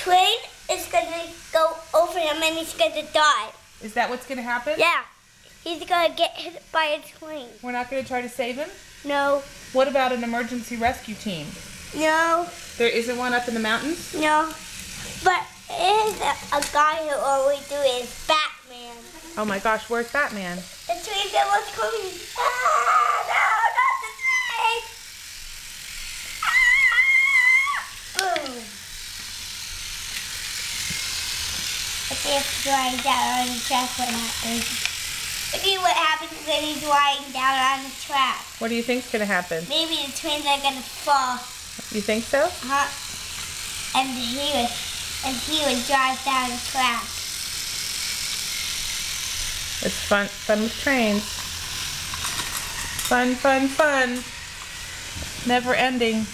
train is gonna go over him and he's gonna die. Is that what's going to happen? Yeah. He's gonna get hit by a train. We're not going to try to save him? No. What about an emergency rescue team? No. There isn't one up in the mountains? No. But there's a guy who always do it is Batman. Oh my gosh, where's Batman? The train that was coming. Ah, no, not the train. Ah! Boom. But if driving down on the track, what happens? Maybe what happens when he's driving down on the track. What do you think's going to happen? Maybe the trains are gonna fall. You think so? And he would drive down the track. It's fun with trains. Fun, fun, fun. Never ending.